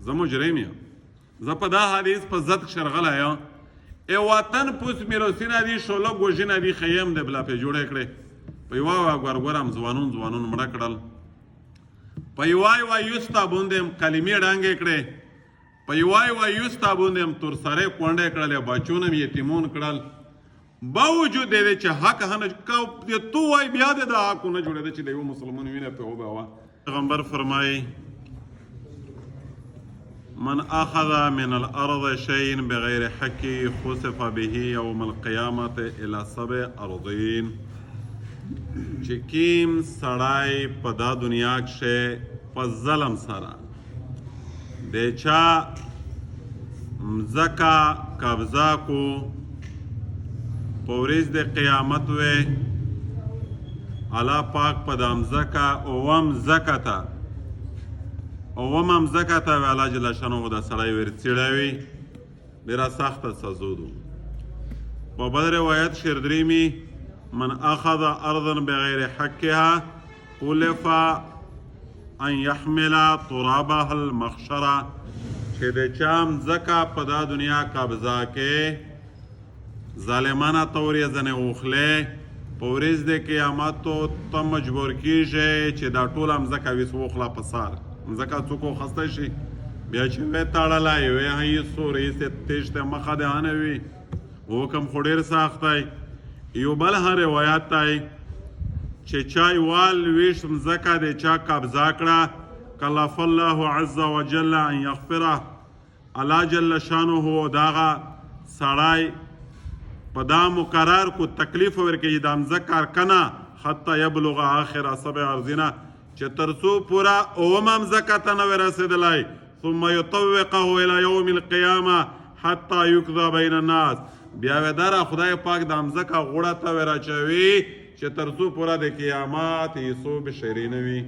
زه مجرم یم، زه په دا حدیث په ضد شرغلی یم. ای وطن پوس میروسینه دي شوله ګوژینه دي خیم د بلا پې جوړې کړې په یوه ګورګورم ځوانون مړه کړل، په یوه یوستا باندې هم کلمې ډانګې کړې، په یوه یوستا باندې هم تورسرې کونډې کړلې، بچونه هم یتیمون کړل. باوجود دی چې حق هنه تو وای بیا د حق نه جوړېده چې د یو مسلمان وینه پې وبهوه. پیغمبر فرمایي من اخذ من الارض شيء بغير حق خسف به يوم القيامه الى 7 ارضين. چې کیم سړی په دا دنیا کښې په ظلم سره د چا مځکه قبضه کو، په ورځ د قیامت وې الله پاک په دا مځکه اوم مځکه ته وی الله جل شانه دا سړی ورڅېړی ډېره سخته سزا ده. په بل روایت شردریمي من اخذ ارضا بغیر حقها کلف ان يحمل ترابها المخشره. چې د چا مځکه په دا دنیا قبضه کې ظالمانه طور یې ځنې وخلې، په ورځ د قیامتو ته مجبور کیږي چې دا ټوله مځکه ویس وخله په سار. مځکه څوک وخستی شي بیا چې وی تړلی وی هیڅو رئیس تیشته مخه د هنه وي حکم خو ډېر سخت دی. یو بل هم روایت دی چې چا یوال ویشت مځکه د چا قبضه کړه کلف الله عز وجل ان یغفره، الله جل شانه دغه سړی په دا مقرر کو تکلیف ورکوي دا مځکه کنه حتی یبلغ آخر 7 ارضین، چې تر څو پوره اومه مځکه ته نه وي رسېدلی، ثم یطوقه الى یوم القیامه حتی یقضى بین الناس. بیا وی دره خدای پاک دا مځکه غوړه ته وی راچوي چې تر څو پوره د قیامت حصو بشری نه وي.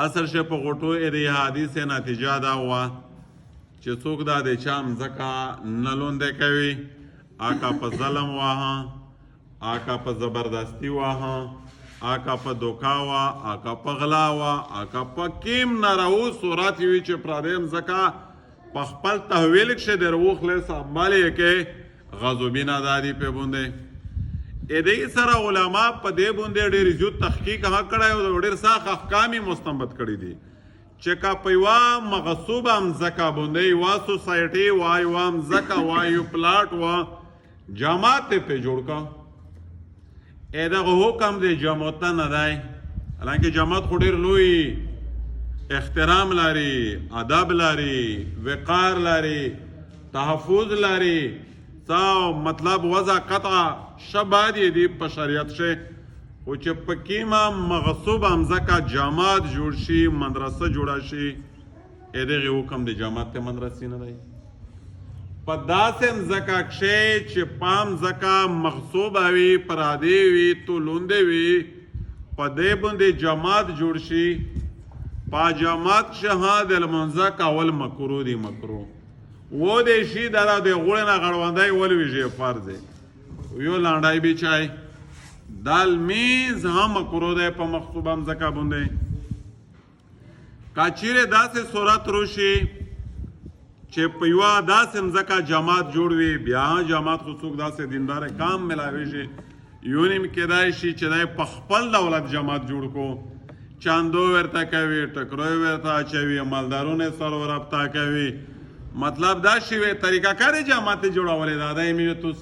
اصل شی په غوټو د حدیث نتیجه دا وه چې څوک دا د چا مځکه نه لوندې کوي، آکا په ظلم واهه، آکا په زبردستی واهه، آکا په دوکا وا، آکا په غلا وا، آکا په کیم نارو صورت وي چې پردی مځکه په خپل تحویل کښې د روخلې سنبال یې کې غضوبینه دا دي پې باندې. دې سره علما په دې باندې ډېر زیات تحقیق هم کړی او ډېر سخت احکام یې مستنبط کړي دي چې که په یوه مغصوبه مځکه باندې یوه سوسایټي وه، یوه مځکه وه، یو پلاټ وه، جماعت یې پې جوړ کړه. دغه حکم د جماعت ته نه دی، حالانکه جماعت خو ډېر لوی احترام لري، ادب لري، وقار لري، تحفظ لري، څه مطلب وضع قطع شباد یې دي په شریعت کښې. خو چې په کیمه مغصوبه مځکه جماعت جوړ شي، مدرسه جوړه شي، دغې حکم د جماعت ته مدرسې نه دی. په داسې مځکه کښې چې په مځکه مغصوبه وي، پرادې وي، تو لوندې وي، په دې باندې جماعت جوړ شي. په جماعت کښې ها د لمونځه کول مکروه دي، مکروه و دی شي دا د غوړې نه غړوندی ولویږي فرض دی، یو لانډی بیچای دا لمونځ هم مکروه دی په مغصوبه مځکه باندې. که چیرې داسې صورت روشي چې په یوه داسې مځکه جماعت جوړ وي، بیا جماعت خو څوک داسې دینداره کام ملاویږي، یو نیم کیدای شي چې دی په خپل دولت جماعت جوړ کو، چاندو ورته کوي، ټکروی ورته اچوي، مالدارونه سر ورابطه کوي، مطلب دا شی وي طریقه کارې جماعت جوړولی دا دی میتوس.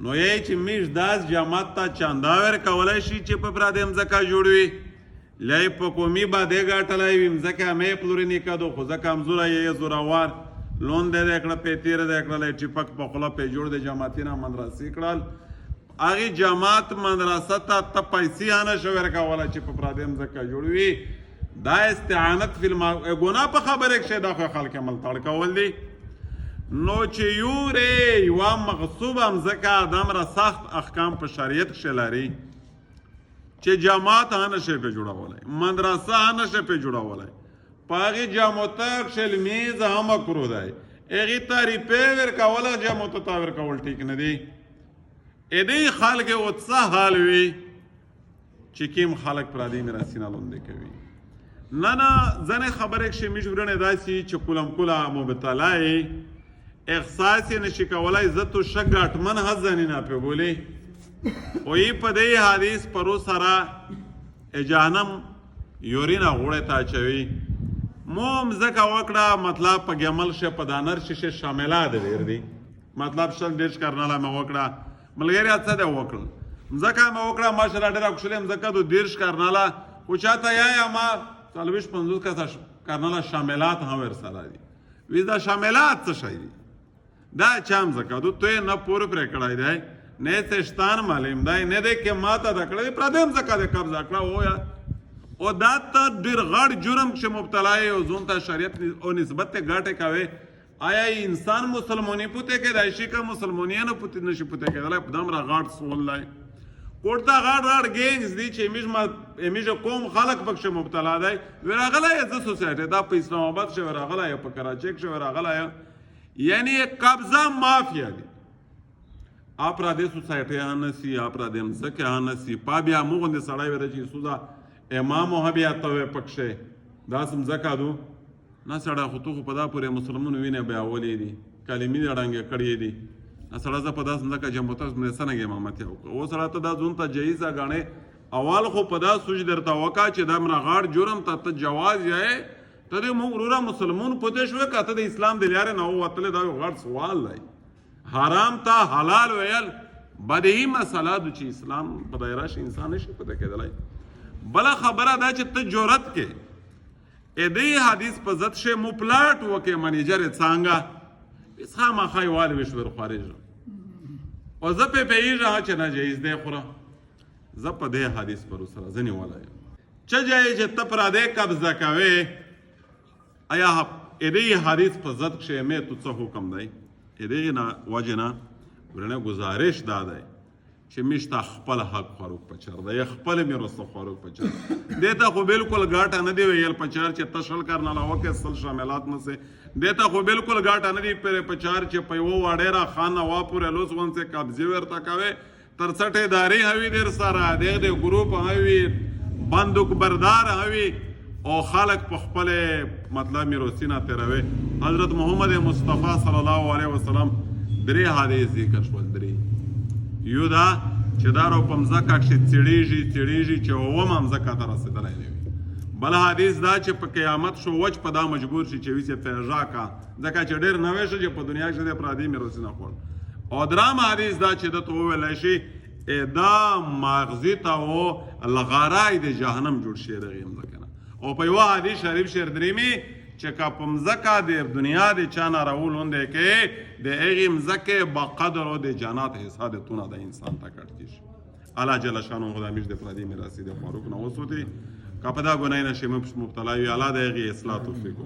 نو یې چې میش داس جماعت ته چاندا ورکولی شي چې په پردې مځکه جوړ وي، لی په قومي باندې ګټلی وي، مځکه مې پلوري نیکدو خو زه کمزوری یې زورور لون دې کړه، پیتیره دې کړلی، ټیپک په خوله پې جوړ د جماعتي نه مدرسې کړل. هغې جماعت مدرسه ته پیسې هم نه شو ورکولی چې په پردې مځکه جوړ وي. دا استعانت فی ګناه په خبرې کښې دا خو خلک ملتړ کول دي. نو چې یورې یوه مغصوبه مځکه دومره سخت احکام په شریعت کښې لري چې جماعت هم نه شي پې جوړولی، مدرسه هم نه شي پې جوړولی، په هغې جاموته کښې لمونځ هم مکروه دی، هغې ته ریپې ورکول جاموته ته ورکول ټیک نه دي. دې خلک یې اوس څه حال وي چې کوم خلک پردي میراثي نه لوندې کوي. نه ځنې خبرې کښې مې ژورنې داسې چې کلم کله مبتلا یې احساس یې نشي کولی زه تو شه ګاټمن هست زنینه پې بولې خو یې په دې حدیث پرو سره جهنم یورینه غوړې ته اچوي مو مځکه وکړه مطلب په ګمل شه په دانر شیشه شاملات ډېر دي مطلب شل ډېر کرناله مې وکړه ملګري څه دی وکړل مځکه مې وکړه ماشاءالله ډېره خوشحالي مځکه د دېرش کرناله خو چاته یا ما 40-50 کسه کرناله شاملات هم ورسره دي وی دا شاملات څه شی دي دا چا مځکه دو تو یې نه پوره پرې کړی دی نه سشتان معلوم دی نه دی کې ماته د کړی پردې مځکه دې قبضه کړه او یا او دا ته ډېر غټ جرم چې مبتلا یې او ځون ته شریعت او نسبت ته ګاټې کوي آیا انسان مسلمانی پوته کېدای شي که مسلمانی نه پوته نشي پوته کېدلی په دومره غټ سوال دی کوټه غټ ګینګز دي چې امیج قوم خلک پکښې مبتلا دی وی راغلی یې زه سوسایټي دا په اسلام آباد کښې راغلی یې په کراچۍ کښې راغلی یې یعنی قبضه مافیا دی آپ را دې سوسایټي ها نسی آپ را دې مځکې ها نسی پا بیا موږ غوندې سړی ویره چې سوزا امام و بیا ته وې پکښې داسې مځکه دو نه سړی خو تو خو په دا پورې مسلمون وینې بیاولې دي کلمې دې ړنګې کړې دي سړی زه په داسې مځکه جمعتس مې څرنګه امامتیا وکړه او سړی ته دا ځون ته جایزه ګڼې اول خو په دا سوچ درته وکړه چې دا مره غاړ جرم ته جواز یې ته دې موږ وروره مسلمون پوته شوې که ته د اسلام د لارې نه ووتلی دا یو غټ سوال دی حرام ته حلال ویل بدهي مسله ده چې اسلام په دایره شي انسان نشي پته کېدلی بله خبره دا چې ته جرأت کې دې حدیث په ضد شی مو پلاټ وکې منیجر یې څانګه اس خامخا یې والې وشور خارج او زه پې پوهېږم چې ناجایز دی خوره زه په دې حدیث پر سره زه نیولی یم څه جایز چې ته پر دې قبضه کوې آیا دې حدیث په ضد کښې مې تو څه حکم دی دې نه وجې نه ورنه گزارش دا دی چې میشته خپل حق خوروک پچر دی خپل مې رسته خوروک پچر دې ته خو بالکل ګاټه نه دی ویل پچار چې تشل کرناله وکې سل شاملات نه سه دې ته خو بالکل ګاټه نه دی پر پچار چې په یو واډیرا خان نوا پورې لوس ون سے قبضه ورته کوي تر څټه داری هوی در سره دې ګروپ هوی بندوق بردار هوی او خلق په خپل مطلب میروسینا تیروي حضرت محمد مصطفی صلی الله علیه وسلم درې حدیث ذکر شول درې یو دا چې دا رو په مځکه کښې څیړېږي چې اومه مځکه ته رسېدلی نه وي بل حدیث دا چې په قیامت شو وچ په دا مجبور شي چې ویسې تیژا کا ځکه چې ډېر نوی شو چې په دنیا کښې د پردي میروسي نه خوړ او درام حدیث دا چې ده ته وویلی شي دا ماغزي ته و لغارای د جهنم جوړ شي دغې مځکه نه او په یوه حدیث شریف شعر دریمي چې که په مځکه د دنیا د چا نه راولوندی کې د هغې مځکې بقدر او د جنات حصه د تونه د انسان ته کټ کېږي الله جل شانو خدا میش د پردي میراثي د فاروق نه وسوتي که په دا ګناه نه شي مبتلا وي الله د هغې اصلاح توفیق